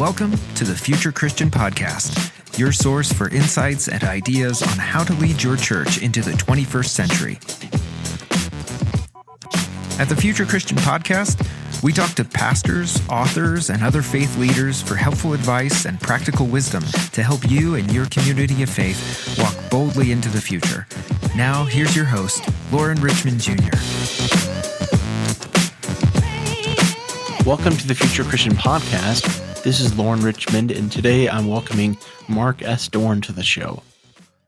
Welcome to the Future Christian Podcast, your source for insights and ideas on how to lead your church into the 21st century. At the Future Christian Podcast, we talk to pastors, authors, and other faith leaders for helpful advice and practical wisdom to help you and your community of faith walk boldly into the future. Now, here's your host, Lauren Richmond Jr. Welcome to the Future Christian Podcast. This is Lauren Richmond, and today I'm welcoming Mark S. Dorn to the show.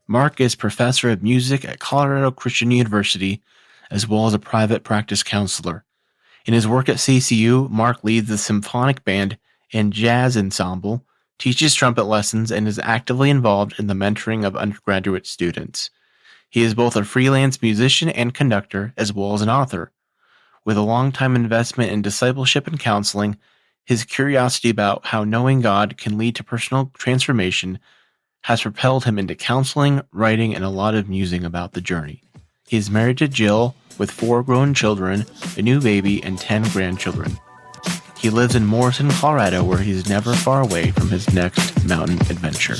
Mark is professor of music at Colorado Christian University, as well as a private practice counselor. In his work at CCU, Mark leads the symphonic band and jazz ensemble, teaches trumpet lessons, and is actively involved in the mentoring of undergraduate students. He is both a freelance musician and conductor, as well as an author. With a long-time investment in discipleship and counseling, his curiosity about how knowing God can lead to personal transformation has propelled him into counseling, writing, and a lot of musing about the journey. He is married to Jill, with 4 grown children, a new baby, and 10 grandchildren. He lives in Morrison, Colorado, where he is never far away from his next mountain adventure.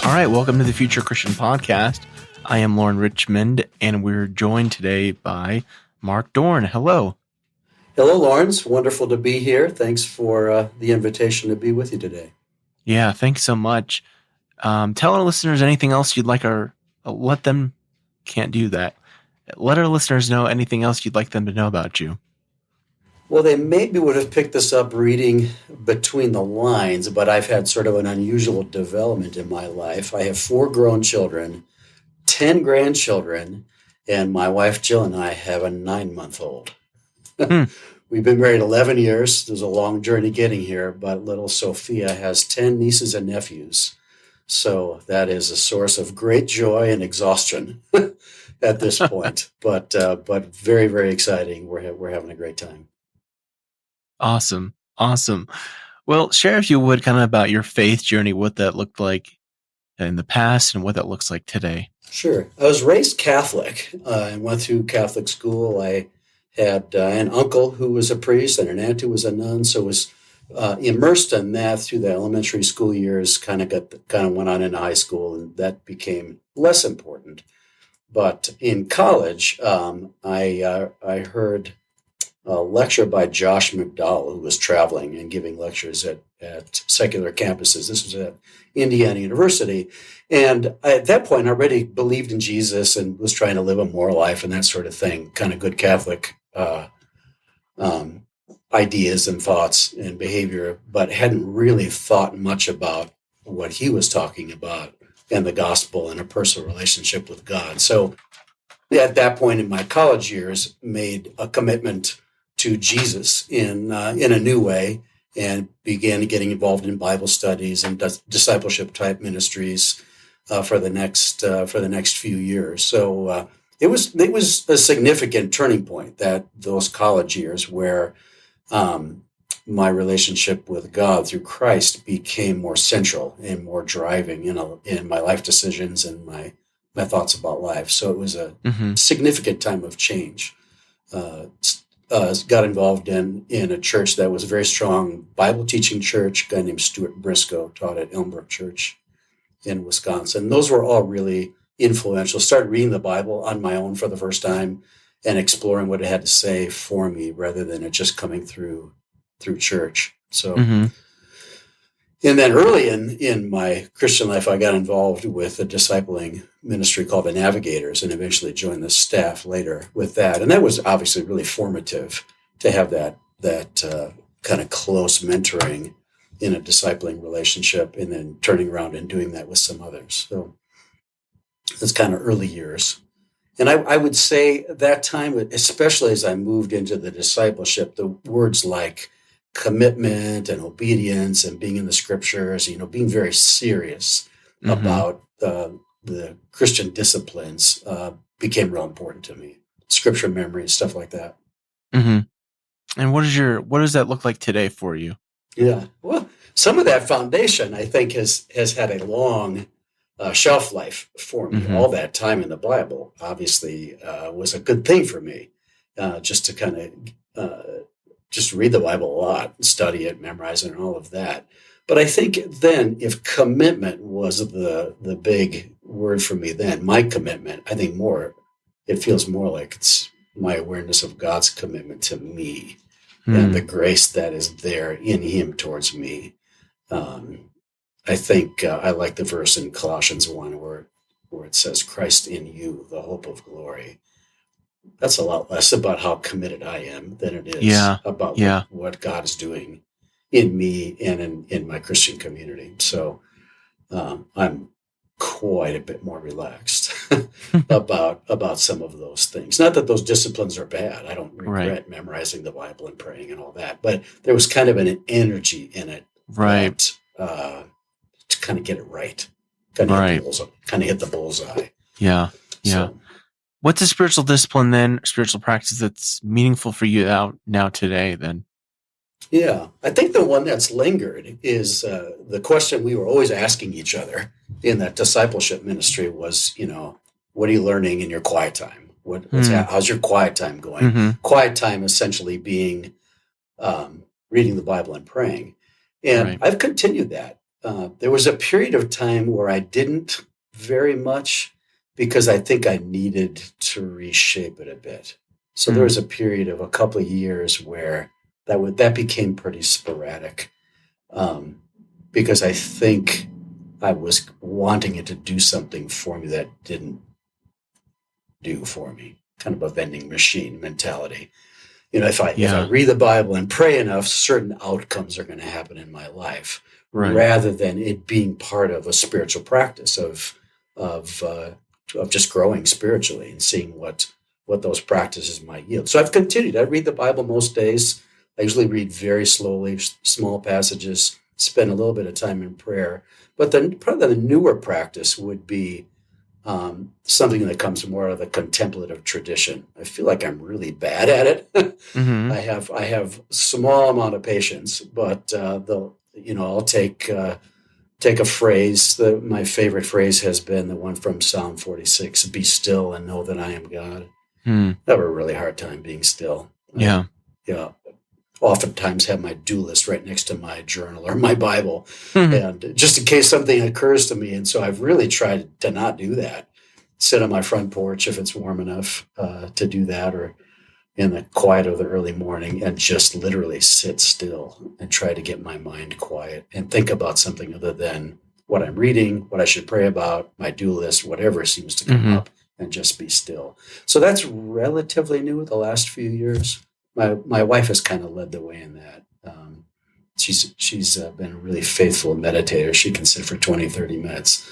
All right, welcome to the Future Christian Podcast. I am Lauren Richmond, and we're joined today by Mark Dorn. Hello. Hello, Lawrence. Wonderful to be here. Thanks for the invitation to be with you today. Yeah, thanks so much. Tell our listeners anything else you'd like let them, can't do that. Let our listeners know anything else you'd like them to know about you. Well, they maybe would have picked this up reading between the lines, but I've had sort of an unusual development in my life. I have 4 grown children, 10 grandchildren, and my wife Jill and I have a 9-month-old. We've been married 11 years. There's a long journey getting here, but little Sophia has 10 nieces and nephews. So that is a source of great joy and exhaustion at this point, but very, very exciting. We're having a great time. Awesome. Well, share, if you would, kind of about your faith journey, what that looked like in the past and what that looks like today. Sure. I was raised Catholic and went through Catholic school. I had an uncle who was a priest and an aunt who was a nun, so was immersed in that through the elementary school years. Kind of went on into high school, and that became less important. But in college, I heard a lecture by Josh McDowell, who was traveling and giving lectures at secular campuses. This was at Indiana University. And at that point, I already believed in Jesus and was trying to live a moral life and that sort of thing, kind of good Catholic ideas and thoughts and behavior, but hadn't really thought much about what he was talking about and the gospel and a personal relationship with God. So at that point in my college years, made a commitment to Jesus in a new way and began getting involved in Bible studies and discipleship type ministries for the next few years. So it was a significant turning point, those college years where my relationship with God through Christ became more central and more driving in my life decisions and my thoughts about life. So it was a significant time of change. Got involved in a church that was a very strong Bible teaching church. A guy named Stuart Briscoe taught at Elmbrook Church in Wisconsin. Those were all really influential. Started reading the Bible on my own for the first time and exploring what it had to say for me rather than it just coming through church. So, and then early in my Christian life, I got involved with a discipling ministry called the Navigators and eventually joined the staff later with that. And that was obviously really formative to have that kind of close mentoring in a discipling relationship and then turning around and doing that with some others. So it's kind of early years. And I would say that time, especially as I moved into the discipleship, the words like commitment and obedience and being in the scriptures, being very serious about the Christian disciplines became real important to me. Scripture memory, stuff like that. And what does that look like today for you? Yeah. Well, some of that foundation, I think, has had a long shelf life for me. All that time in the Bible, obviously, was a good thing for me, just to kind just read the Bible a lot, study it, memorize it, and all of that. But I think then, if commitment was the big word for me, then my commitment, I think it feels more like it's my awareness of God's commitment to me and the grace that is there in Him towards me. I think I like the verse in Colossians 1 where it says, Christ in you, the hope of glory. That's a lot less about how committed I am than it is about what God is doing in me and in my Christian community. So I'm quite a bit more relaxed about some of those things. Not that those disciplines are bad. I don't regret memorizing the Bible and praying and all that, but there was kind of an energy in it, to kind of get it right, kind of hit the bullseye. Yeah. So, what's a spiritual discipline then, spiritual practice that's meaningful for you now today then? Yeah, I think the one that's lingered is the question we were always asking each other in that discipleship ministry was, what are you learning in your quiet time? How's your quiet time going? Mm-hmm. Quiet time essentially being reading the Bible and praying. And I've continued that. There was a period of time where I didn't very much because I think I needed to reshape it a bit. So there was a period of a couple of years where that became pretty sporadic because I think I was wanting it to do something for me that didn't do for me, kind of a vending machine mentality. If I read the Bible and pray enough, certain outcomes are going to happen in my life, rather than it being part of a spiritual practice of just growing spiritually and seeing what those practices might yield. So I've continued. I read the Bible most days. I usually read very slowly, small passages, spend a little bit of time in prayer. But probably the newer practice would be something that comes more of the contemplative tradition. I feel like I'm really bad at it. Mm-hmm. I have small amount of patience, but I'll take a phrase. My favorite phrase has been the one from Psalm 46: "Be still and know that I am God." I have a really hard time being still. Oftentimes have my do list right next to my journal or my Bible, and just in case something occurs to me. And so I've really tried to not do that. Sit on my front porch if it's warm enough to do that, or in the quiet of the early morning, and just literally sit still and try to get my mind quiet and think about something other than what I'm reading, what I should pray about, my do list, whatever seems to come up, and just be still. So that's relatively new the last few years. My wife has kind of led the way in that. She's been a really faithful meditator. She can sit for 20, 30 minutes.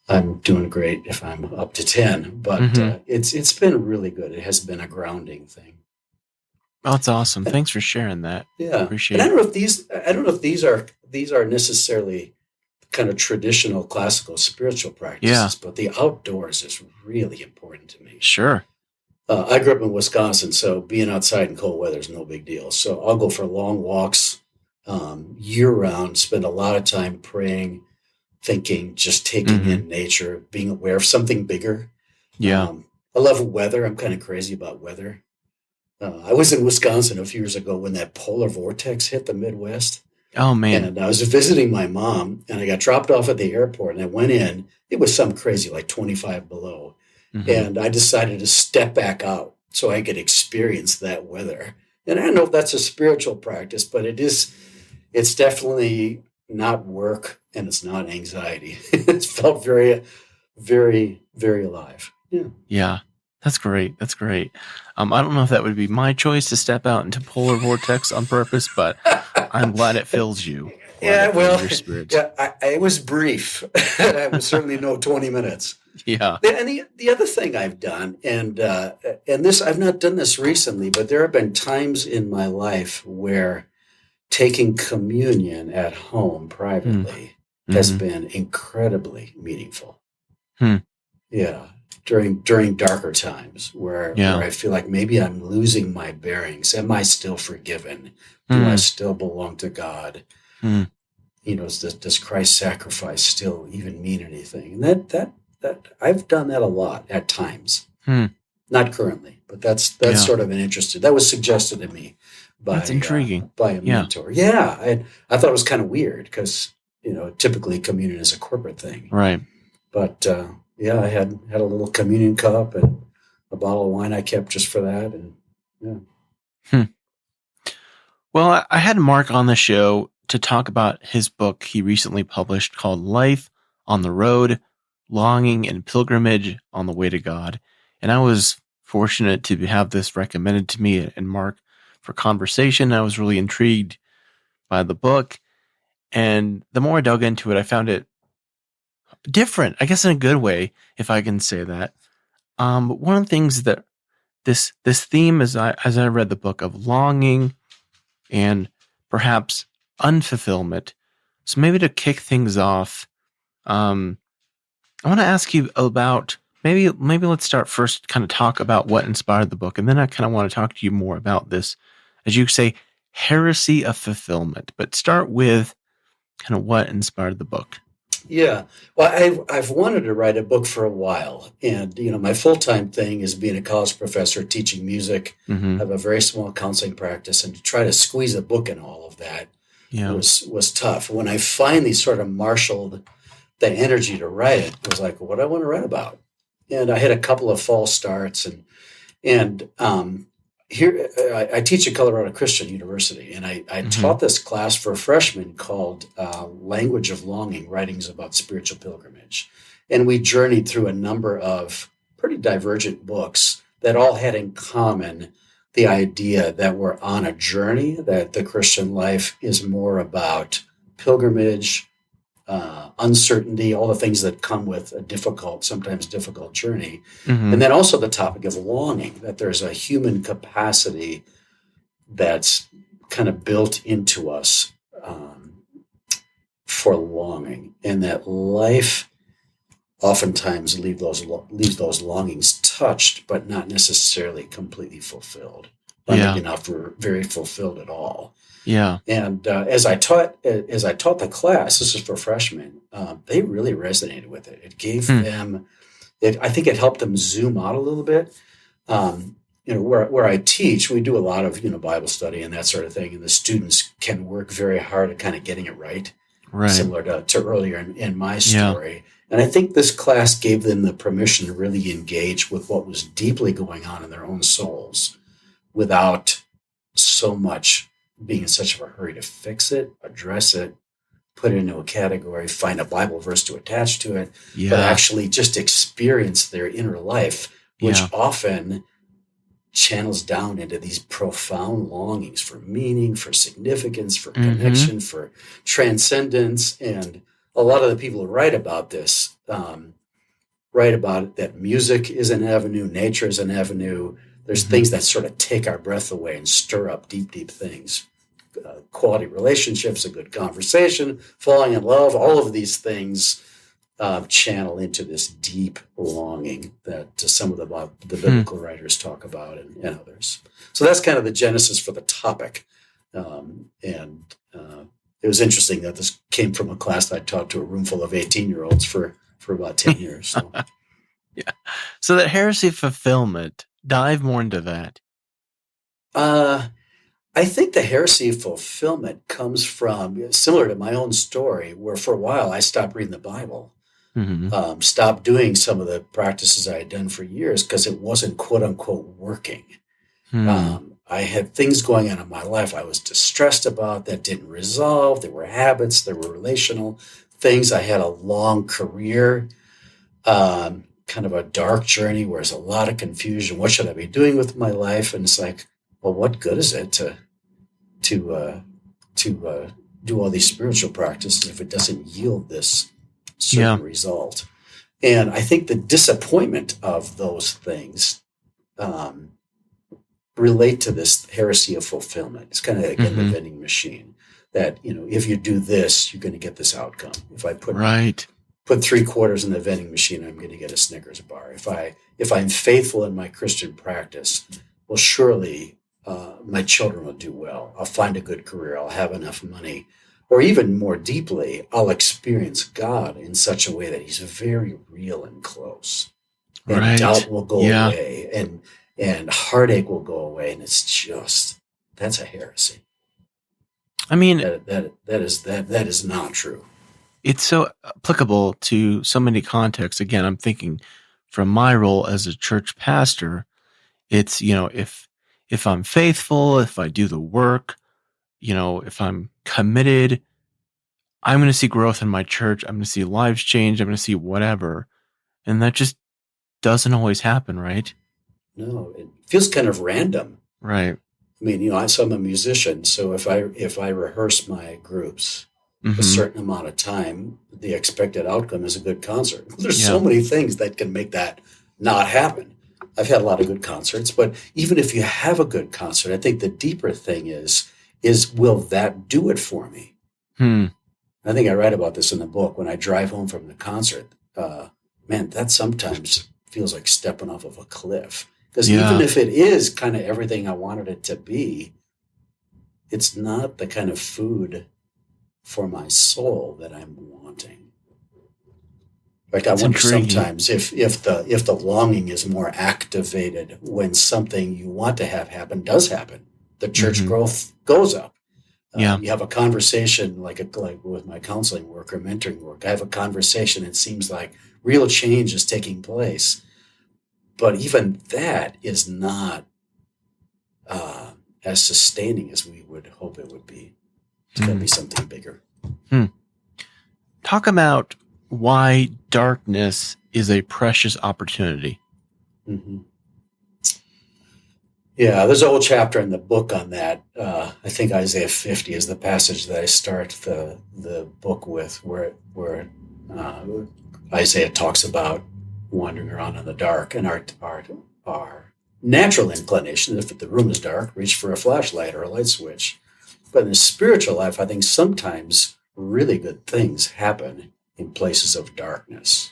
I'm doing great if I'm up to 10, but it's been really good. It has been a grounding thing. Oh, that's awesome. Thanks for sharing that. Yeah. Appreciate it. I don't know if these are necessarily kind of traditional classical spiritual practices, but the outdoors is really important to me. Sure. I grew up in Wisconsin, so being outside in cold weather is no big deal. So I'll go for long walks year-round, spend a lot of time praying, thinking, just taking in nature, being aware of something bigger. Yeah. I love weather. I'm kind of crazy about weather. I was in Wisconsin a few years ago when that polar vortex hit the Midwest. Oh, man. And I was visiting my mom, and I got dropped off at the airport, and I went in. It was some crazy, like 25 below. And I decided to step back out so I could experience that weather. And I don't know if that's a spiritual practice, but it's definitely not work, and it's not anxiety. It's felt very, very, very alive. Yeah. Yeah. That's great. That's great. I don't know if that would be my choice to step out into polar vortex on purpose, but I'm glad it fills you. It was brief. It was certainly no 20 minutes. Yeah. And the other thing I've done, and this, I've not done this recently, but there have been times in my life where taking communion at home privately has been incredibly meaningful. Yeah. During darker times where I feel like maybe I'm losing my bearings. Am I still forgiven? Do I still belong to God? Does Christ's sacrifice still even mean anything? And that I've done that a lot at times. Not currently, but that's Yeah. sort of an interesting. That was suggested to me That's intriguing. by a Yeah. mentor. Yeah, I thought it was kind of weird because typically communion is a corporate thing, Right. but yeah, I had a little communion cup and a bottle of wine I kept just for that, and yeah. Well, I had Mark on the show to talk about his book he recently published called Life on the Road, Longing and Pilgrimage on the Way to God. And I was fortunate to have this recommended to me and Mark for conversation. I was really intrigued by the book. And the more I dug into it, I found it different, I guess in a good way, if I can say that. But one of the things that this theme, as I read the book, of longing and perhaps unfulfillment. So maybe to kick things off, I want to ask you about maybe let's start first, kind of talk about what inspired the book, and then I kind of want to talk to you more about this, as you say, heresy of fulfillment. But start with kind of what inspired the book. Yeah, well, I've wanted to write a book for a while, and my full-time thing is being a college professor teaching music. Mm-hmm. I have a very small counseling practice, and to try to squeeze a book in all of that was tough. When I finally sort of marshaled the energy to write it, it was like, what do I want to write about? And I had a couple of false starts, and here I teach at Colorado Christian University, and I Mm-hmm. taught this class for freshmen called Language of Longing, Writings About Spiritual Pilgrimage. And we journeyed through a number of pretty divergent books that all had in common the idea that we're on a journey, that the Christian life is more about pilgrimage, uncertainty, all the things that come with a sometimes difficult journey. Mm-hmm. And then also the topic of longing, that there's a human capacity that's kind of built into us for longing, and that life oftentimes leaves those longings touched, but not necessarily completely fulfilled. Maybe not very fulfilled at all. Yeah. And as I taught the class, this is for freshmen, they really resonated with it. It gave them, I think it helped them zoom out a little bit. Where I teach, we do a lot of Bible study and that sort of thing, and the students can work very hard at kind of getting it right. Similar to earlier in my story. Yeah. And I think this class gave them the permission to really engage with what was deeply going on in their own souls without so much being in such of a hurry to fix it, address it, put it into a category, find a Bible verse to attach to it, but actually just experience their inner life, which often channels down into these profound longings for meaning, for significance, for connection, for transcendence. And a lot of the people who write about this write about it, that music is an avenue, nature is an avenue. There's things that sort of take our breath away and stir up deep, deep things. Quality relationships, a good conversation, falling in love, all of these things channel into this deep longing that some of the biblical writers talk about and others. So that's kind of the genesis for the topic. And it was interesting that this came from a class that I taught to a room full of 18-year-olds for about 10 years. So. Yeah. So that heresy of fulfillment, dive more into that. I think the heresy of fulfillment comes from, similar to my own story, where for a while I stopped reading the Bible, stopped doing some of the practices I had done for years because it wasn't quote unquote working. I had things going on in my life I was distressed about that didn't resolve. There were habits, there were relational things. I had a long career, kind of a dark journey where there's a lot of confusion. What should I be doing with my life? And it's like, well, what good is it to do all these spiritual practices if it doesn't yield this certain result? And I think the disappointment of those things relate to this heresy of fulfillment. It's kind of like in the vending machine that, if you do this, you're going to get this outcome. If I put 3 quarters in the vending machine, I'm going to get a Snickers bar. If I'm faithful in my Christian practice, well, surely my children will do well. I'll find a good career. I'll have enough money. Or even more deeply, I'll experience God in such a way that he's very real and close. and Right. doubt will go Yeah. away, and heartache will go away. And it's just, that's a heresy. I mean, That is not true. it's so applicable to so many contexts. Again, I'm thinking from my role as a church pastor, it's, if I'm faithful, if I do the work, if I'm committed, I'm going to see growth in my church. I'm going to see lives change. I'm going to see whatever. And that just doesn't always happen, right? No, it feels kind of random. Right. I mean, I'm a musician, so if I rehearse my groups a Mm-hmm. certain amount of time, the expected outcome is a good concert. There's Yeah. so many things that can make that not happen. I've had a lot of good concerts, but even if you have a good concert, I think the deeper thing is will that do it for me? I think I write about this in the book. When I drive home from the concert, man, that sometimes feels like stepping off of a cliff. Because even if it is kind of everything I wanted it to be, it's not the kind of food for my soul that I'm wanting. In fact, I wonder sometimes if the longing is more activated when something you want to have happen does happen. The church growth goes up. You have a conversation like with my counseling work or mentoring work. I have a conversation. It seems like real change is taking place, but even that is not as sustaining as we would hope it would be. It's got to be something bigger. Talk about why darkness is a precious opportunity. Mm-hmm. Yeah, there's a whole chapter in the book on that. I think Isaiah 50 is the passage that I start the book with, where Isaiah talks about wandering around in the dark, and our natural inclination, if the room is dark, reach for a flashlight or a light switch. But in the spiritual life, I think sometimes really good things happen in places of darkness,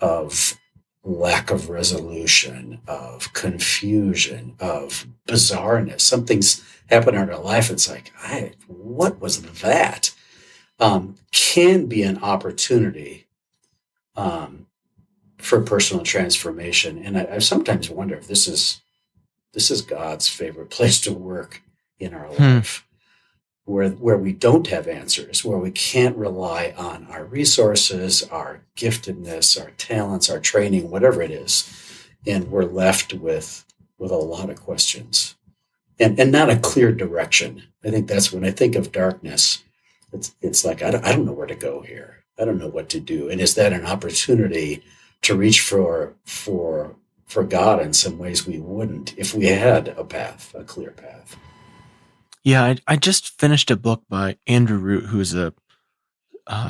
of lack of resolution, of confusion, of bizarreness. Something's happened in our life. It's like, what was that? Can be an opportunity for personal transformation. And I sometimes wonder if this is God's favorite place to work in our life, where we don't have answers, where we can't rely on our resources, our giftedness, our talents, our training, whatever it is, and we're left with a lot of questions and not a clear direction. I think that's when I think of darkness. It's like I don't know where to go here. I don't know what to do. And is that an opportunity to reach for God in some ways we wouldn't if we had a clear path? Yeah, I just finished a book by Andrew Root, who's a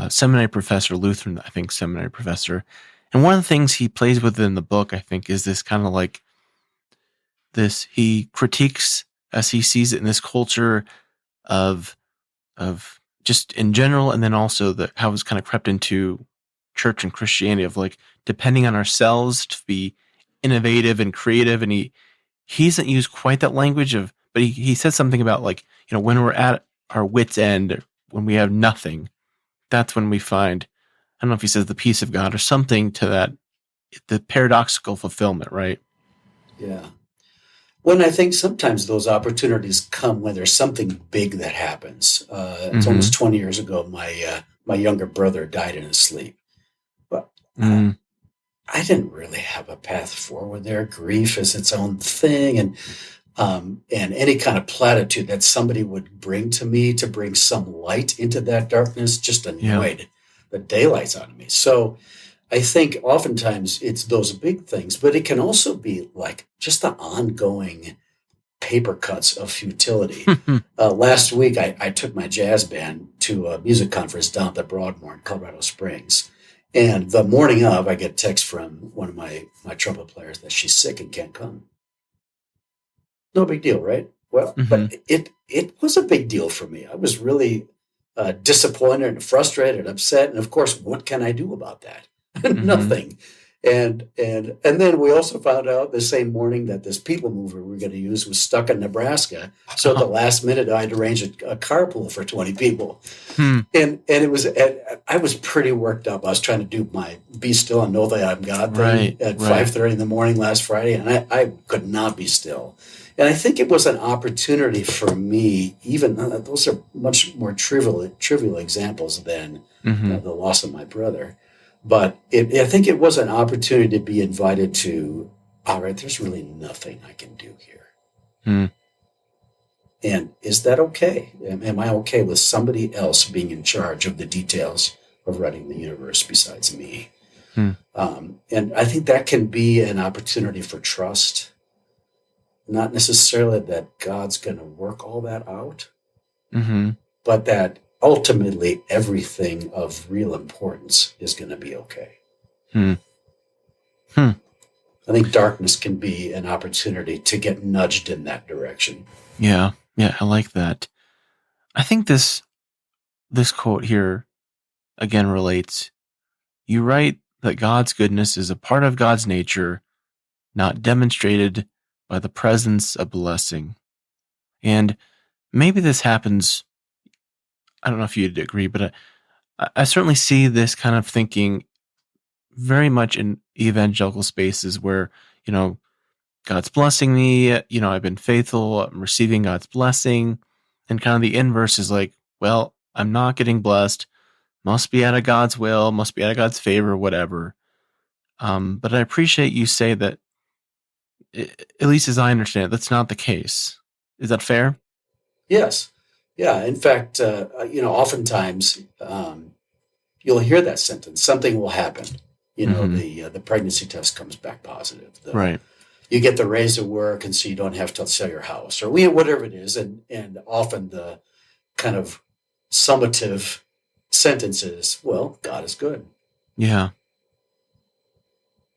seminary professor, Lutheran, I think, seminary professor. And one of the things he plays with in the book, I think, is this kind of like this. He critiques, as he sees it, in this culture of just in general, and then also how it's kind of crept into church and Christianity, of like depending on ourselves to be innovative and creative. And he doesn't use quite that language but he says something about like, when we're at our wit's end, when we have nothing, that's when we find, I don't know if he says the peace of God or something to that, the paradoxical fulfillment, right? Yeah. When I think sometimes those opportunities come when there's something big that happens. It's almost 20 years ago, my younger brother died in his sleep. But I didn't really have a path forward there. Grief is its own thing. And any kind of platitude that somebody would bring to me to bring some light into that darkness just annoyed the daylights out of me. So I think oftentimes it's those big things, but it can also be like just the ongoing paper cuts of futility. Last week, I took my jazz band to a music conference down at the Broadmoor in Colorado Springs. And the morning of, I get a text from one of my trumpet players that she's sick and can't come. No big deal, right? Well, but it was a big deal for me. I was really disappointed and frustrated and upset. And of course, what can I do about that? Nothing. And then we also found out the same morning that this people mover we were going to use was stuck in Nebraska. So at the last minute, I had to arrange a carpool for 20 people. And it was, I was pretty worked up. I was trying to do my be still and know that I'm God thing at 5:30 in the morning last Friday, and I could not be still. And I think it was an opportunity for me, even those are much more trivial examples than the loss of my brother. But I think it was an opportunity to be invited to, all right, there's really nothing I can do here. And is that okay? Am I okay with somebody else being in charge of the details of running the universe besides me? And I think that can be an opportunity for trust. Not necessarily that God's going to work all that out, but that ultimately everything of real importance is going to be okay. I think darkness can be an opportunity to get nudged in that direction. Yeah, I like that. I think this quote here again relates. You write that God's goodness is a part of God's nature, not demonstrated by the presence of blessing. And maybe this happens, I don't know if you'd agree, but I certainly see this kind of thinking very much in evangelical spaces where, God's blessing me, I've been faithful, I'm receiving God's blessing. And kind of the inverse is like, well, I'm not getting blessed, must be out of God's will, must be out of God's favor, whatever. But I appreciate you say that, at least as I understand it, that's not the case. Is that fair? Yes. Yeah. In fact, oftentimes you'll hear that sentence. Something will happen. The pregnancy test comes back positive. Right. You get the raise at work, and so you don't have to sell your house, or whatever it is. And often the kind of summative sentence is, well, God is good. Yeah.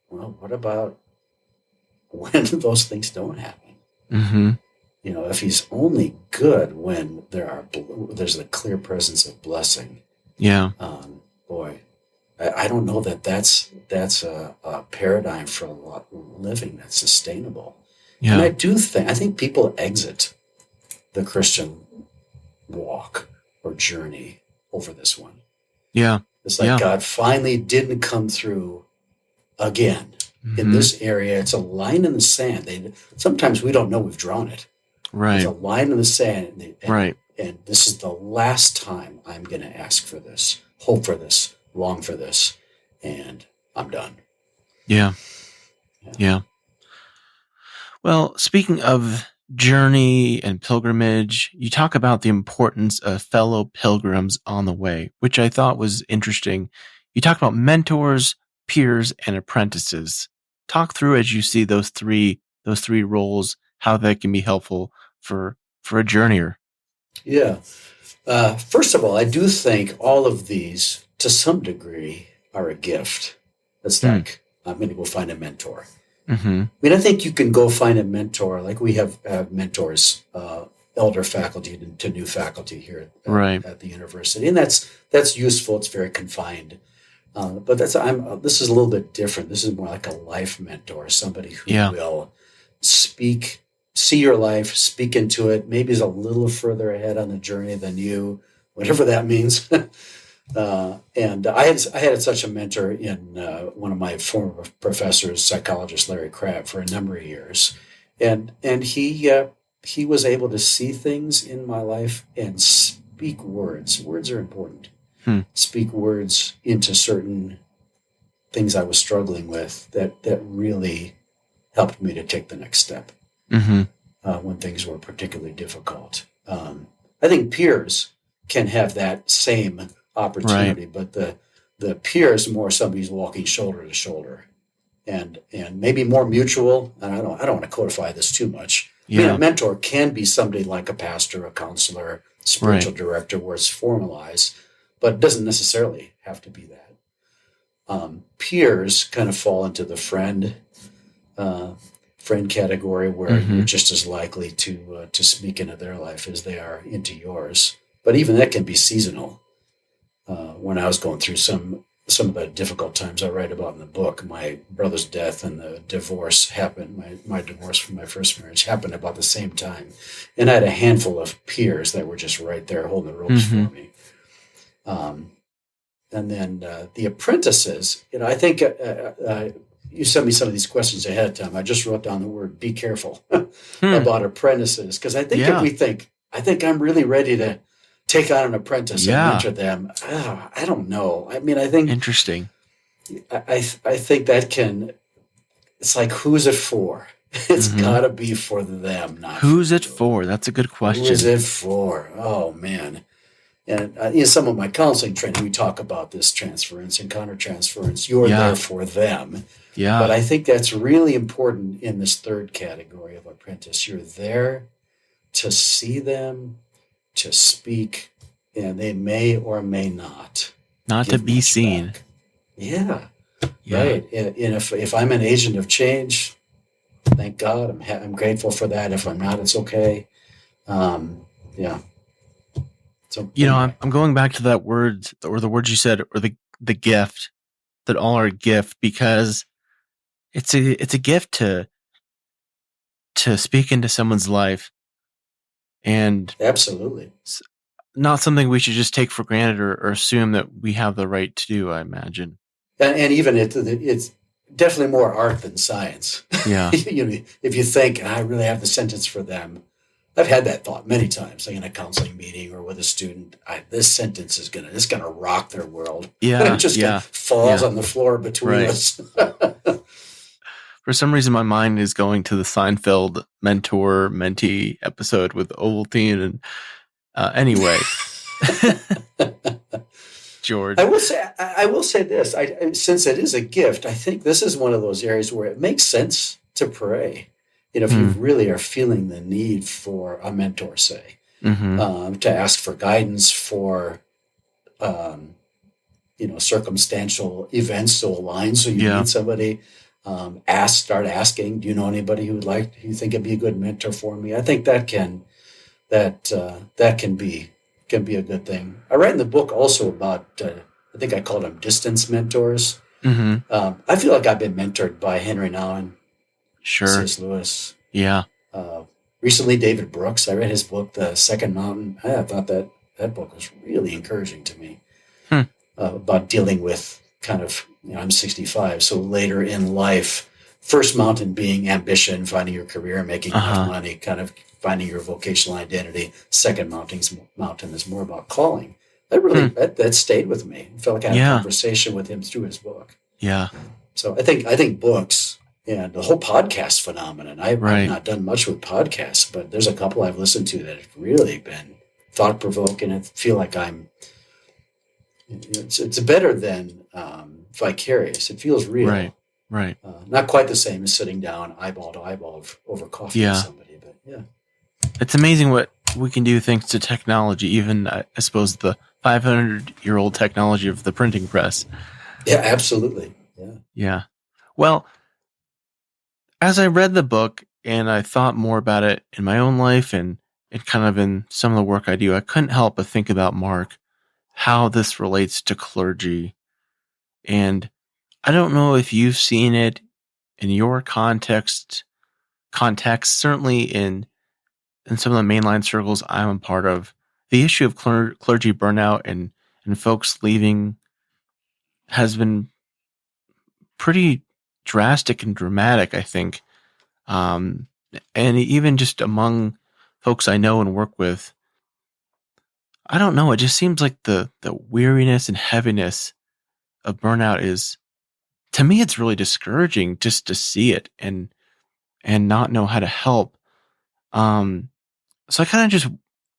Well, what about when those things don't happen? If he's only good when there's a clear presence of blessing. Yeah. Boy, I don't know that's a paradigm for living that's sustainable. Yeah. And I think people exit the Christian walk or journey over this one. Yeah. It's like God finally didn't come through again in this area. It's a line in the sand. Sometimes we don't know we've drawn it. Right. It's a line in the sand. And this is the last time I'm going to ask for this, hope for this, long for this, and I'm done. Yeah. Well, speaking of journey and pilgrimage, you talk about the importance of fellow pilgrims on the way, which I thought was interesting. You talk about mentors, peers, and apprentices. Talk through, as you see those three roles, how that can be helpful for a journeyer. Yeah. First of all, I do think all of these, to some degree, are a gift. It's like, I'm going to go find a mentor. I think you can go find a mentor. Like we have mentors, elder faculty to new faculty here at the university, and that's useful. It's very confined, but this is a little bit different. This is more like a life mentor, somebody who will see your life, speak into it. Maybe is a little further ahead on the journey than you, whatever that means. And I had such a mentor in one of my former professors, psychologist Larry Crabb, for a number of years, and he was able to see things in my life and speak words. Words are important. Speak words into certain things I was struggling with that really helped me to take the next step when things were particularly difficult. I think peers can have that same opportunity, but the peer is more somebody who's walking shoulder to shoulder, and maybe more mutual. And I don't want to codify this too much. A mentor can be somebody like a pastor, a counselor, spiritual director, where it's formalized, but it doesn't necessarily have to be that. Peers kind of fall into the friend category, where you're just as likely to speak into their life as they are into yours. But even that can be seasonal. When I was going through some some of the difficult times I write about in the book. My brother's death and the divorce happened. My divorce from my first marriage happened about the same time. And I had a handful of peers that were just right there holding the ropes for me. And then the apprentices, I think you sent me some of these questions ahead of time. I just wrote down the word, be careful about apprentices. Because I think if we think, I think I'm really ready to take on an apprentice and mentor them. I don't know. I mean, I think interesting. I think that it's like, who's it for? It's got to be for them, not who's for it for? That's a good question. Who is it for? Oh man. And in some of my counseling training, we talk about this transference and countertransference. You're there for them. Yeah. But I think that's really important in this third category of apprentice. You're there to see them, to speak, and they may or may not to be seen. Back. Yeah, right. And if I'm an agent of change, thank God, I'm grateful for that. If I'm not, it's okay. Yeah. So I'm going back to that word, or the words you said, or the gift, that all are a gift, because it's a gift to speak into someone's life, and absolutely not something we should just take for granted or assume that we have the right to do, I imagine. And even it's definitely more art than science. Yeah. If you think I really have the sentence for them, I've had that thought many times, like in a counseling meeting or with a student. This sentence is gonna rock their world. Yeah, and it just falls on the floor between us. For some reason, my mind is going to the Seinfeld mentor-mentee episode with Ovaltine, and anyway, George. I will say this. Since it is a gift, I think this is one of those areas where it makes sense to pray. If you really are feeling the need for a mentor, say, to ask for guidance for, circumstantial events to align, so you need somebody. Start asking, do you know anybody who you think would be a good mentor for me? I think that can be a good thing. I write in the book also about, I think I called them distance mentors. I feel like I've been mentored by Henry Nouwen, C.S. Lewis. Yeah. Recently, David Brooks. I read his book, The Second Mountain. I thought that book was really encouraging to me about dealing with kind of, I'm 65, so later in life, first mountain being ambition, finding your career, making enough money, kind of finding your vocational identity. Second mountain is more about calling. That really that stayed with me. I felt like I had a conversation with him through his book. Yeah. So I think books and the whole podcast phenomenon. I've not done much with podcasts, but there's a couple I've listened to that have really been thought provoking. I feel like it's better than vicarious. It feels real. Right. Not quite the same as sitting down eyeball to eyeball over coffee with somebody, but yeah. It's amazing what we can do thanks to technology, even, I suppose, the 500-year-old technology of the printing press. Yeah, absolutely. Yeah. Well, as I read the book and I thought more about it in my own life and kind of in some of the work I do, I couldn't help but think about, Mark, how this relates to clergy. And I don't know if you've seen it in your context, certainly in some of the mainline circles I'm a part of. The issue of clergy burnout and folks leaving has been pretty drastic and dramatic, I think. And even just among folks I know and work with, I don't know. It just seems like the weariness and heaviness of burnout is, to me, it's really discouraging just to see it and not know how to help. So I kind of just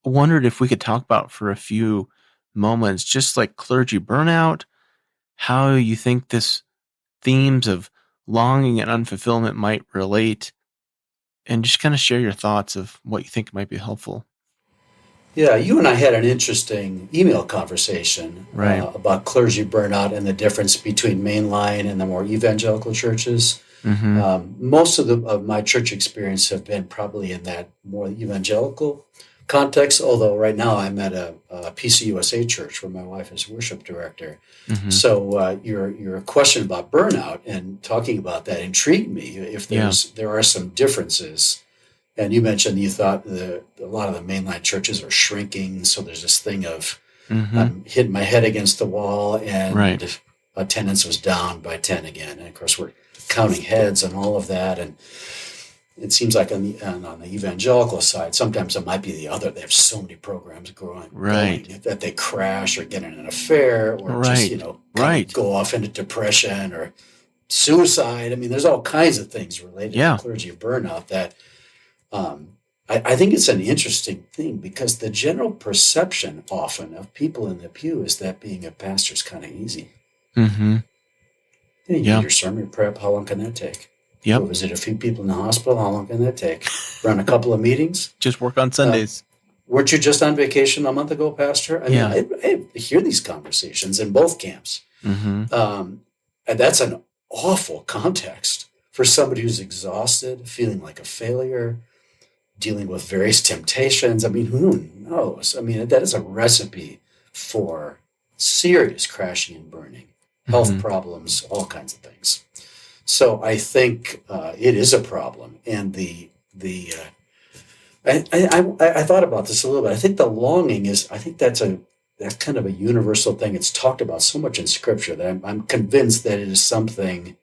wondered if we could talk about for a few moments, just like clergy burnout, how you think this themes of longing and unfulfillment might relate, and just kind of share your thoughts of what you think might be helpful. Yeah, you and I had an interesting email conversation about clergy burnout and the difference between mainline and the more evangelical churches. Most of my church experience have been probably in that more evangelical context, although right now I'm at a PCUSA church where my wife is worship director. Mm-hmm. So your question about burnout and talking about that intrigued me. If there are some differences, and you mentioned you thought a lot of the mainline churches are shrinking, so there's this thing of I'm hitting my head against the wall, and attendance was down by 10 again. And of course, we're counting heads and all of that, and it seems like on the evangelical side, sometimes it might be the other. They have so many programs going that they crash or get in an affair or just go off into depression or suicide. I mean, there's all kinds of things related to clergy burnout that I think it's an interesting thing, because the general perception often of people in the pew is that being a pastor is kind of easy. Mm-hmm. You need your sermon prep. How long can that take? Yep. Visit a few people in the hospital. How long can that take? Run a couple of meetings. Just work on Sundays. Weren't you just on vacation a month ago, Pastor? I mean, I hear these conversations in both camps. Mm-hmm. And that's an awful context for somebody who's exhausted, feeling like a failure, dealing with various temptations. I mean, who knows? I mean, that is a recipe for serious crashing and burning, health problems, all kinds of things. So I think it is a problem, and I thought about this a little bit. I think the longing is. I think that's kind of a universal thing. It's talked about so much in Scripture that I'm convinced that it is something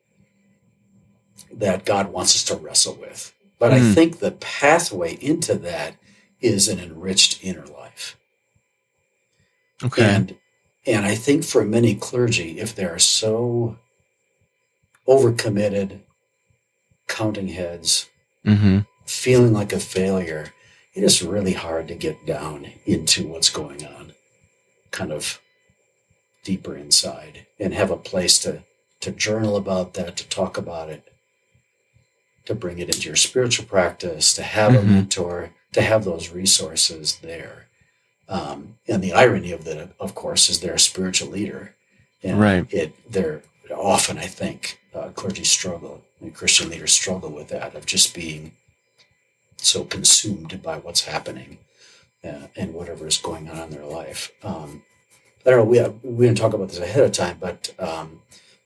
that God wants us to wrestle with. But I think the pathway into that is an enriched inner life. Okay, and I think for many clergy, if they're so overcommitted, counting heads, feeling like a failure, it is really hard to get down into what's going on, kind of deeper inside, and have a place to journal about that, to talk about it, to bring it into your spiritual practice, to have a mentor, to have those resources there. And the irony of that, of course, is they're a spiritual leader. And they're often, I think, clergy struggle, and Christian leaders struggle with that, of just being so consumed by what's happening and whatever is going on in their life. I don't know, we didn't talk about this ahead of time, but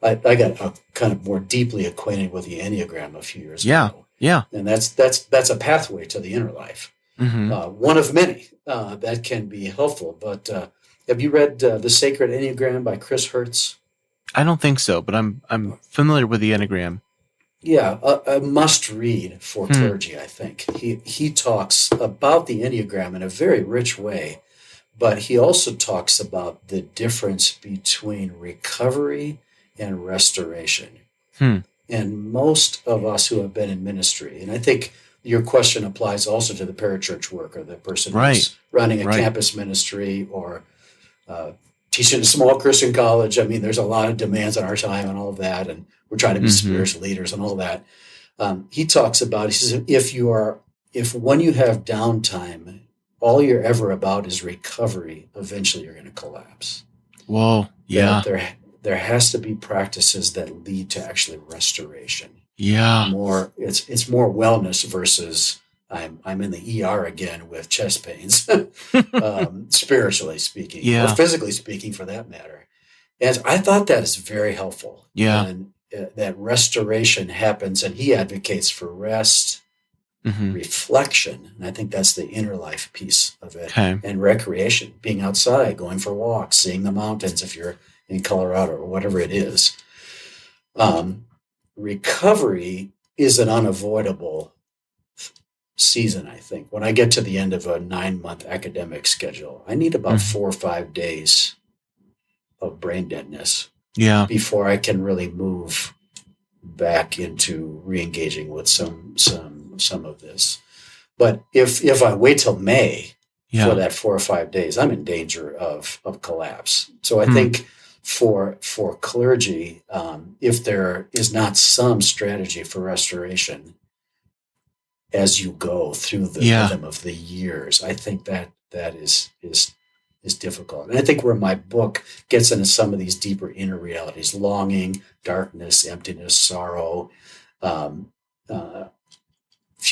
I got kind of more deeply acquainted with the Enneagram a few years ago. Yeah. And that's a pathway to the inner life. One of many that can be helpful. But have you read The Sacred Enneagram by Chris Hertz? I don't think so, but I'm familiar with the Enneagram. Yeah, a must read for clergy, I think. He talks about the Enneagram in a very rich way, but he also talks about the difference between recovery and restoration. And most of us who have been in ministry, and I think your question applies also to the parachurch worker, the person who's running a campus ministry or teaching a small Christian college. I mean, there's a lot of demands on our time and all of that, and we're trying to be spiritual leaders and all that. He talks about, he says, if when you have downtime, all you're ever about is recovery, eventually you're going to collapse. Whoa, yeah. There has to be practices that lead to actually restoration. Yeah. It's more wellness versus I'm in the ER again with chest pains, spiritually speaking, or physically speaking for that matter. And I thought that is very helpful. Yeah. And that restoration happens, and he advocates for rest, reflection. And I think that's the inner life piece of it. Okay. And recreation, being outside, going for walks, seeing the mountains if you're in Colorado or whatever it is. Recovery is an unavoidable season, I think. When I get to the end of a 9-month academic schedule, I need about 4 or 5 days of brain deadness before I can really move back into re-engaging with some of this. But if I wait till May for that 4 or 5 days, I'm in danger of collapse. So I think for clergy, if there is not some strategy for restoration as you go through the rhythm of the years, I think that is difficult. And I think where my book gets into some of these deeper inner realities, longing, darkness, emptiness, sorrow,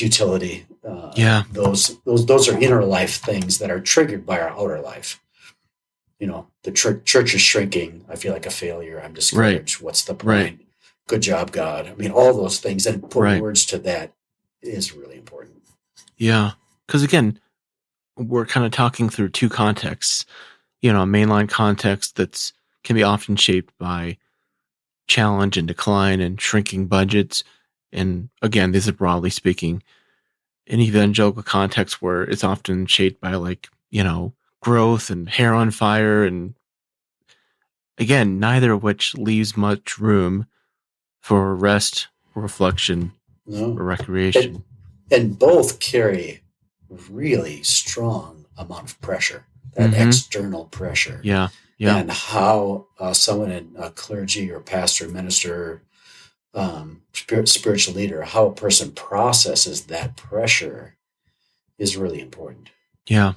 futility. Yeah. Those are inner life things that are triggered by our outer life. The church is shrinking. I feel like a failure. I'm discouraged. Right. What's the point? Right. Good job, God. I mean, all those things, and put Right. words to that is really important. Yeah. Because again, we're kind of talking through two contexts. A mainline context that's can be often shaped by challenge and decline and shrinking budgets. And again, this is broadly speaking, an evangelical context where it's often shaped by growth and hair on fire. And again, neither of which leaves much room for rest, reflection, No. or recreation. And both carry really strong amount of pressure, that external pressure. Yeah. Yeah. And how someone in clergy or pastor, minister, spiritual leader, how a person processes that pressure is really important. Yeah.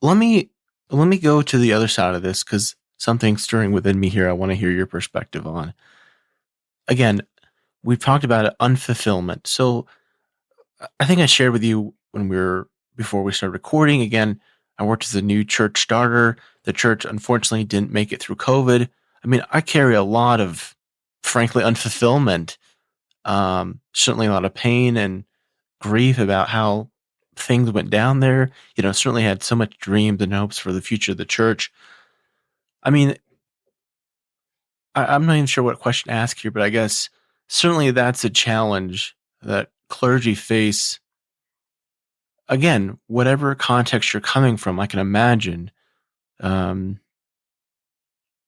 Let me go to the other side of this, because something's stirring within me here. I want to hear your perspective on. Again, we've talked about unfulfillment. So I think I shared with you before we started recording. Again, I worked as a new church starter. The church unfortunately didn't make it through COVID. I mean, I carry a lot of, frankly, unfulfillment. Certainly a lot of pain and grief about how things went down there. Certainly had so much dreams and hopes for the future of the church. I mean, I'm not even sure what question to ask here, but I guess certainly that's a challenge that clergy face. Again, whatever context you're coming from, I can imagine.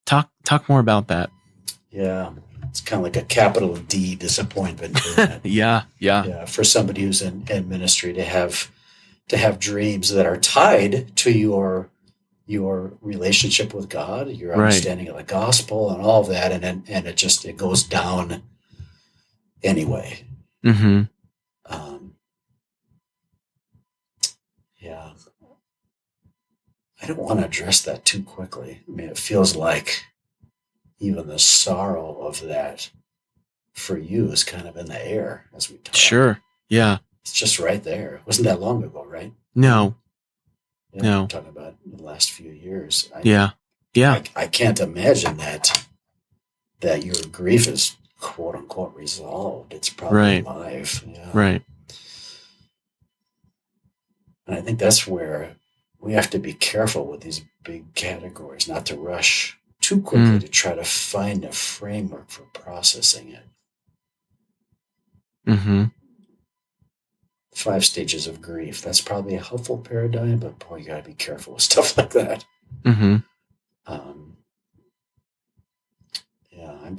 Talk more about that. Yeah, it's kind of like a capital D disappointment. Yeah. For somebody who's in ministry to have dreams that are tied to your relationship with God, your understanding of the gospel, and all of that, and it goes down anyway. Mm-hmm. Yeah, I don't want to address that too quickly. I mean, it feels like even the sorrow of that for you is kind of in the air as we talk. Sure. Yeah. It's just right there. It wasn't that long ago, right? No. No. We're talking about the last few years. Yeah. I can't imagine that your grief is quote unquote resolved. It's probably alive. Yeah. Right. And I think that's where we have to be careful with these big categories, not to rush too quickly to try to find a framework for processing it. Mm-hmm. 5 stages of grief. That's probably a helpful paradigm, but boy, you got to be careful with stuff like that. Mm-hmm.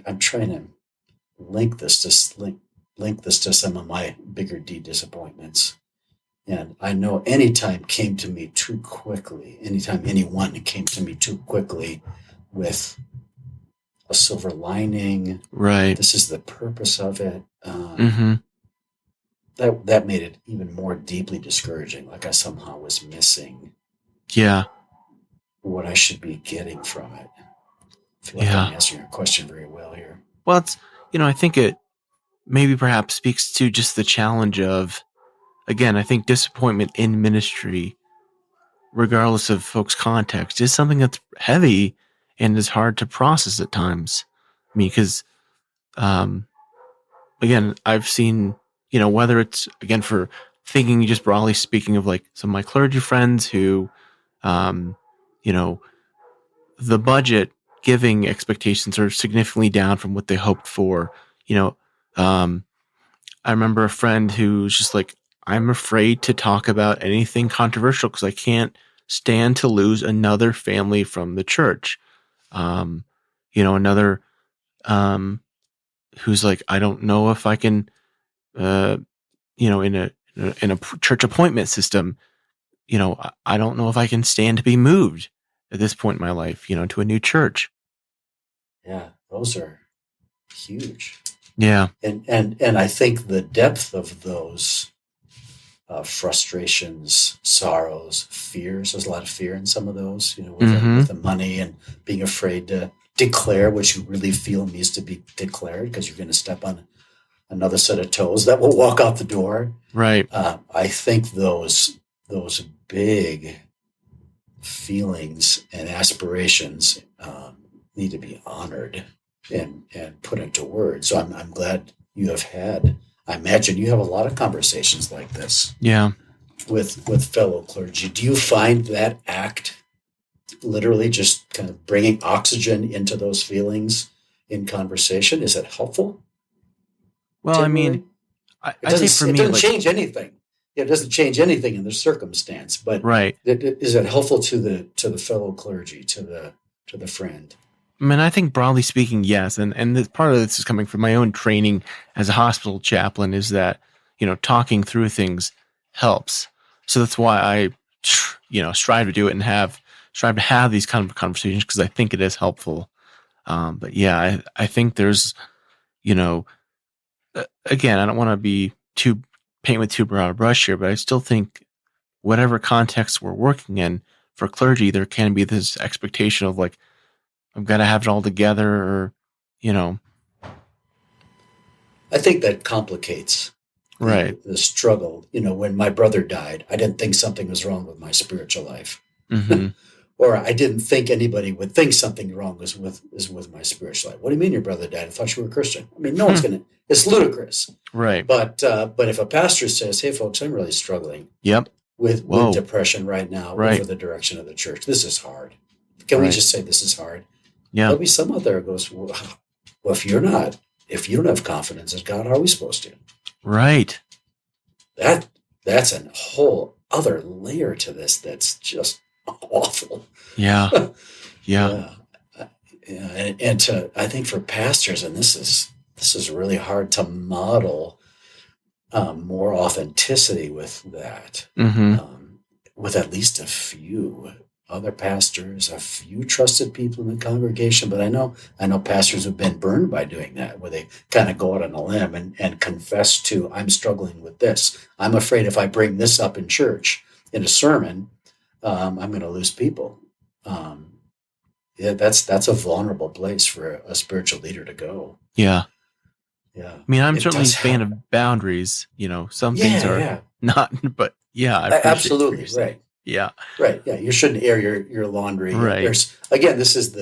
I'm trying to link this to some of my bigger D disappointments. And I know anytime came to me too quickly, anytime anyone came to me too quickly with a silver lining, right? This is the purpose of it. That made it even more deeply discouraging. Like I somehow was missing, what I should be getting from it. I feel like I'm answering your question very well here. Well, it's I think it maybe perhaps speaks to just the challenge of, again, I think disappointment in ministry, regardless of folks' context, is something that's heavy and is hard to process at times. I mean, because, again, I've seen, whether it's, again, for thinking just broadly speaking of like some of my clergy friends who, the budget giving expectations are significantly down from what they hoped for. I remember a friend who's just like, I'm afraid to talk about anything controversial because I can't stand to lose another family from the church. Another who's like, I don't know if I can, in a church appointment system, I don't know if I can stand to be moved at this point in my life, to a new church. Yeah, those are huge. Yeah. And I think the depth of those frustrations, sorrows, fears, there's a lot of fear in some of those, with the money and being afraid to declare what you really feel needs to be declared because you're going to step on another set of toes that will walk out the door. Right. I think those big feelings and aspirations need to be honored and put into words. So I'm glad you have had. I imagine you have a lot of conversations like this. Yeah. With fellow clergy. Do you find that act literally just kind of bringing oxygen into those feelings in conversation? Is it helpful? Well, generally? I mean, I think for me, it doesn't like, change anything. It doesn't change anything in the circumstance, but right. Is it helpful to the fellow clergy, to the friend? I mean, I think broadly speaking, yes. And part of this is coming from my own training as a hospital chaplain, is that, talking through things helps. So that's why I, strive to do it and strive to have these kind of conversations, because I think it is helpful. But yeah, I think there's, again, I don't want to paint with too broad a brush here, but I still think whatever context we're working in for clergy, there can be this expectation of like, I've got to have it all together, or, I think that complicates right. the struggle. When my brother died, I didn't think something was wrong with my spiritual life. Mm-hmm. Or I didn't think anybody would think something wrong was with my spiritual life. What do you mean your brother died? I thought you were a Christian. I mean, no one's going to, it's ludicrous. Right. But if a pastor says, hey folks, I'm really struggling Yep. with depression right now, right. over the direction of the church. This is hard. Can we just say this is hard? Yeah. There'll be some out there who goes, well, if you don't have confidence in God, how are we supposed to? Right. That's a whole other layer to this. That's just awful. Yeah. Yeah. And I think for pastors, and this is really hard to model more authenticity with that, Mm-hmm. with at least a few other pastors, a few trusted people in the congregation. But I know pastors have been burned by doing that, where they kind of go out on a limb and confess to, I'm struggling with this. I'm afraid if I bring this up in church in a sermon, I'm going to lose people. That's a vulnerable place for a spiritual leader to go. Yeah. Yeah. I mean, I'm certainly a fan of boundaries. Some things are not, but yeah, I appreciate absolutely right. Yeah. Right. Yeah. You shouldn't air your laundry. Right. This is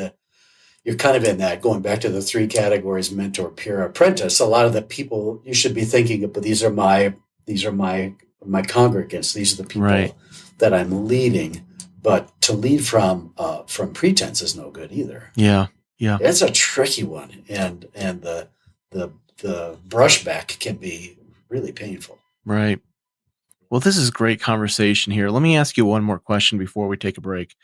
you're kind of in that, going back to the three categories: mentor, peer, apprentice. A lot of the people you should be thinking of, but these are my congregants. These are the people that I'm leading. But to lead from pretense is no good either. Yeah. Yeah. It's a tricky one. And the brushback can be really painful. Right. Well, this is great conversation here. Let me ask you one more question before we take a break.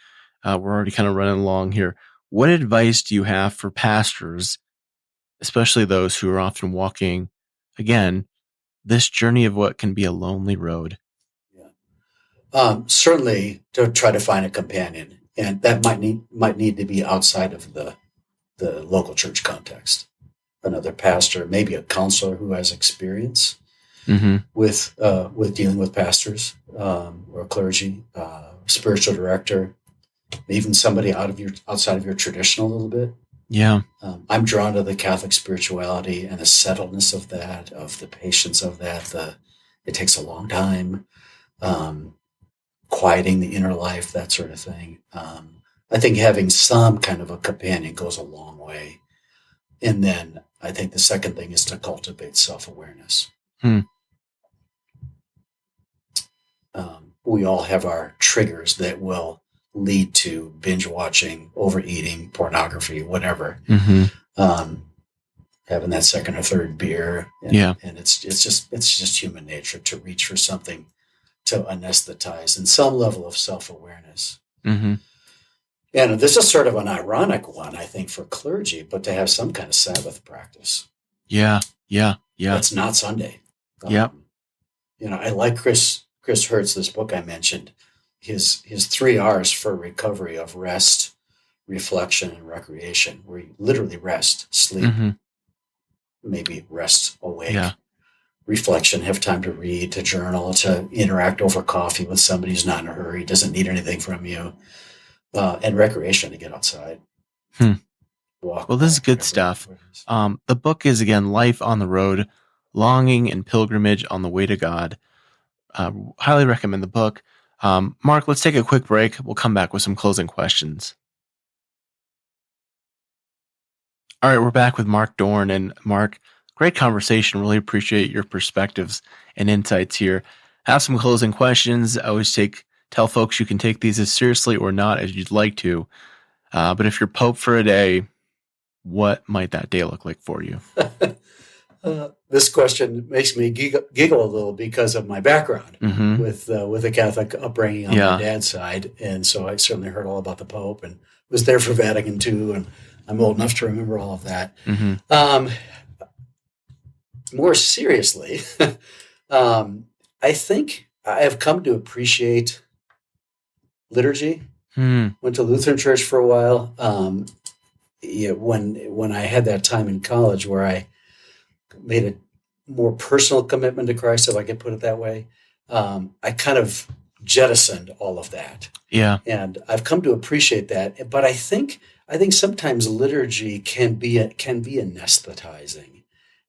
We're already kind of running along here. What advice do you have for pastors, especially those who are often walking, again, this journey of what can be a lonely road? Yeah. Certainly to try to find a companion, and that might need to be outside of the local church context. Another pastor, maybe a counselor who has experience with dealing with pastors or clergy, spiritual director, even somebody outside of your tradition a little bit. Yeah. I'm drawn to the Catholic spirituality and the settledness of that, of the patience of that. It takes a long time, quieting the inner life, that sort of thing. I think having some kind of a companion goes a long way. And then I think the second thing is to cultivate self-awareness. We all have our triggers that will lead to binge watching, overeating, pornography, whatever. Having that second or third beer, and it's just human nature to reach for something to anesthetize, and some level of self-awareness. And this is sort of an ironic one, I think, for clergy, but to have some kind of Sabbath practice. Yeah. That's not Sunday. I like Chris Hurt's, this book I mentioned, his 3 R's for recovery of rest, reflection, and recreation, where you literally rest, sleep, maybe rest awake, reflection, have time to read, to journal, to interact over coffee with somebody who's not in a hurry, doesn't need anything from you, and recreation, to get outside. Walk. Well, this is good stuff. The book is, again, Life on the Road, Longing and Pilgrimage on the Way to God. Highly recommend the book. Mark, let's take a quick break. We'll come back with some closing questions. All right, we're back with Mark Dorn. And Mark, great conversation. Really appreciate your perspectives and insights here. Have some closing questions. I always tell folks you can take these as seriously or not as you'd like to. But if you're Pope for a day, what might that day look like for you? This question makes me giggle a little because of my background with a Catholic upbringing on my dad's side. And so I certainly heard all about the Pope and was there for Vatican II, and I'm old enough to remember all of that. More seriously, I think I have come to appreciate liturgy. Went to Lutheran church for a while. When I had that time in college where I made a more personal commitment to Christ, if I could put it that way, I kind of jettisoned all of that. Yeah, and I've come to appreciate that. But I think sometimes liturgy can be anesthetizing.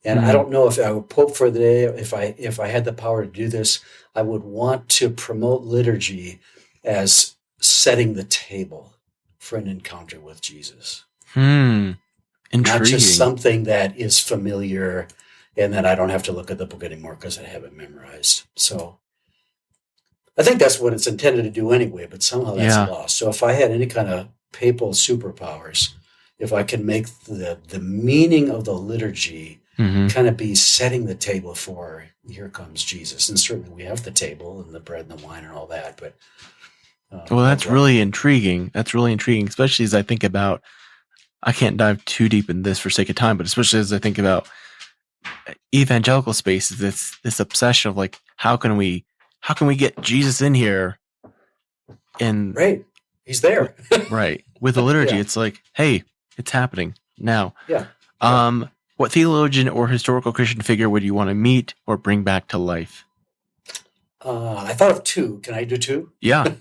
And I don't know if I would Pope for the day, if I had the power to do this, I would want to promote liturgy as setting the table for an encounter with Jesus. Intriguing. Not just something that is familiar and that I don't have to look at the book anymore because I have it memorized. So I think that's what it's intended to do anyway, but somehow that's lost. So if I had any kind of papal superpowers, if I can make the meaning of the liturgy kind of be setting the table for here comes Jesus. And certainly we have the table and the bread and the wine and all that. But well, that's really intriguing. That's really intriguing, especially as I think about, I can't dive too deep in this for sake of time, but especially as I think about evangelical spaces, this obsession of like, how can we get Jesus in here? And right. He's there. Right. With the liturgy, it's like, hey, it's happening now. Yeah. What theologian or historical Christian figure would you want to meet or bring back to life? I thought of two. Can I do two? Yeah.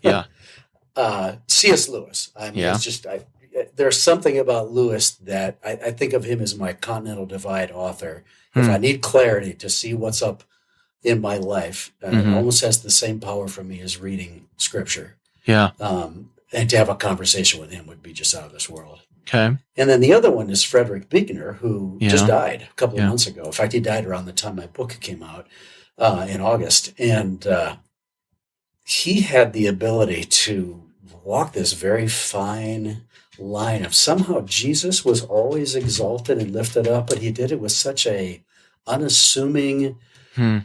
C.S. Lewis. I mean, it's just, there's something about Lewis that I think of him as my Continental Divide author. If I need clarity to see what's up in my life, it almost has the same power for me as reading scripture. Yeah. And to have a conversation with him would be just out of this world. Okay. And then the other one is Frederick Buechner, who just died a couple of months ago. In fact, he died around the time my book came out in August. And he had the ability to walk this very fine line of somehow Jesus was always exalted and lifted up, but he did it with such a unassuming,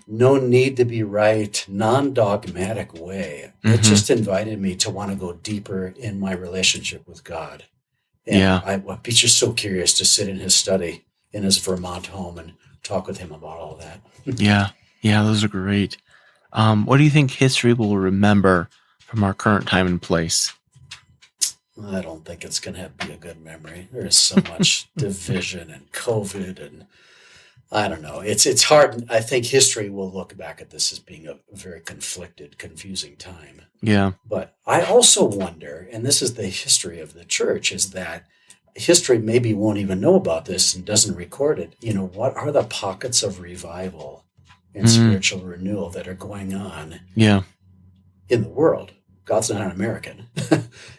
no need to be right, non-dogmatic way. It just invited me to want to go deeper in my relationship with God. And I'd be just so curious to sit in his study in his Vermont home and talk with him about all that. Yeah, those are great. What do you think history will remember from our current time and place? I don't think it's going to be a good memory. There's so much division and COVID, and I don't know. It's hard. I think history will look back at this as being a very conflicted, confusing time. Yeah. But I also wonder, and this is the history of the church, is that history maybe won't even know about this and doesn't record it. What are the pockets of revival and spiritual renewal that are going on in the world? God's not an American.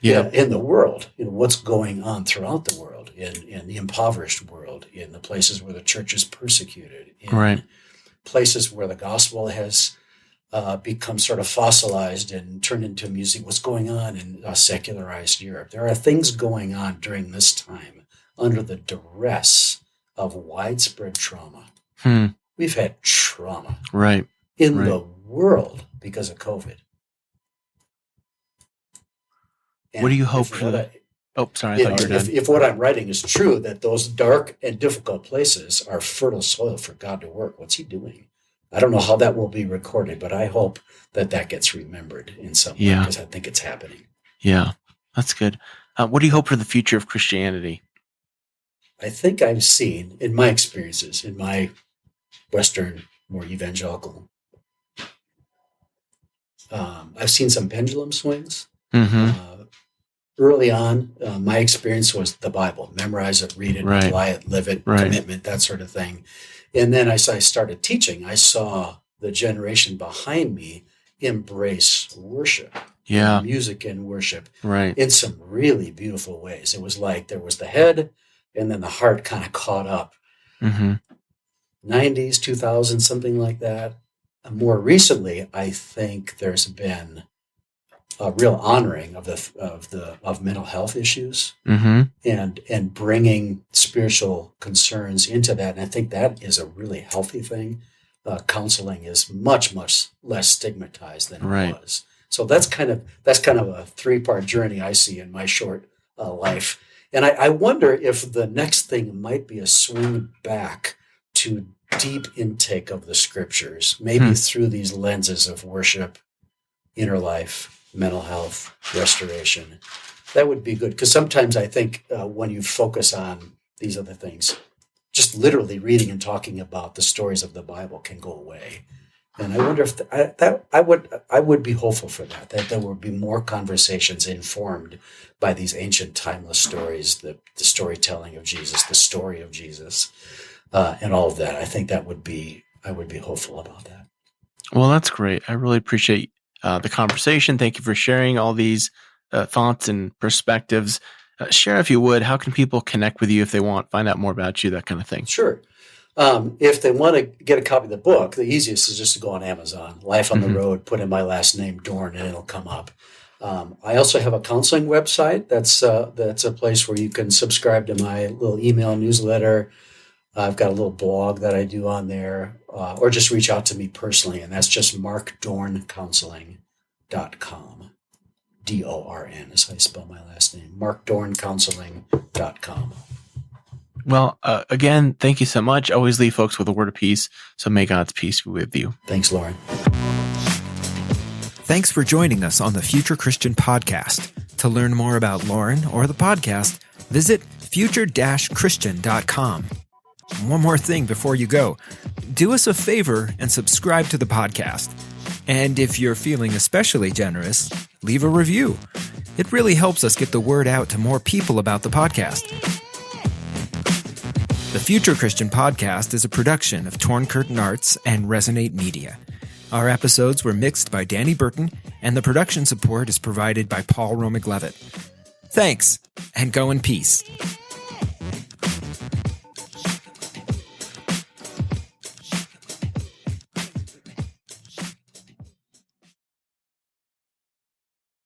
In the world, what's going on throughout the world, in the impoverished world, in the places where the church is persecuted, in places where the gospel has become sort of fossilized and turned into music. What's going on in secularized Europe? There are things going on during this time under the duress of widespread trauma. We've had trauma in the world because of COVID. And what do you hope for that? I thought you were done. If what I'm writing is true, that those dark and difficult places are fertile soil for God to work, what's he doing? I don't know how that will be recorded, but I hope that gets remembered in some way because I think it's happening. Yeah, that's good. What do you hope for the future of Christianity? I think I've seen, in my experiences, in my Western, more evangelical, I've seen some pendulum swings. Early on, my experience was the Bible. Memorize it, read it, apply it, live it, commitment, that sort of thing. And then as I started teaching, I saw the generation behind me embrace worship. Yeah. Music and worship. Right. In some really beautiful ways. It was like there was the head and then the heart kind of caught up. Mm-hmm. 90s, 2000s, something like that. More recently, I think there's been a real honoring of mental health issues Mm-hmm. and bringing spiritual concerns into that. And I think that is a really healthy thing. Counseling is much, much less stigmatized than it was. So that's kind of a three-part journey I see in my short life. And I wonder if the next thing might be a swing back to deep intake of the scriptures, maybe through these lenses of worship, inner life, mental health, restoration. That would be good. Because sometimes I think when you focus on these other things, just literally reading and talking about the stories of the Bible can go away. And I wonder if I would be hopeful for that there would be more conversations informed by these ancient timeless stories, the storytelling of Jesus, the story of Jesus, and all of that. I think I would be hopeful about that. Well, that's great. I really appreciate the conversation. Thank you for sharing all these thoughts and perspectives. Share, if you would, how can people connect with you if they want, find out more about you, that kind of thing? Sure. If they want to get a copy of the book, the easiest is just to go on Amazon, Life on the Road, put in my last name, Dorn, and it'll come up. I also have a counseling website. That's a place where you can subscribe to my little email newsletter. I've got a little blog that I do on there, or just reach out to me personally, and that's just markdorncounseling.com. DORN is how I spell my last name, markdorncounseling.com. Well, again, thank you so much. Always leave folks with a word of peace. So may God's peace be with you. Thanks, Lauren. Thanks for joining us on the Future Christian Podcast. To learn more about Lauren or the podcast, visit future-christian.com. One more thing before you go. Do us a favor and subscribe to the podcast. And if you're feeling especially generous, leave a review. It really helps us get the word out to more people about the podcast. The Future Christian Podcast is a production of Torn Curtain Arts and Resonate Media. Our episodes were mixed by Danny Burton, and the production support is provided by Paul Romig-Levitt. Thanks, and go in peace.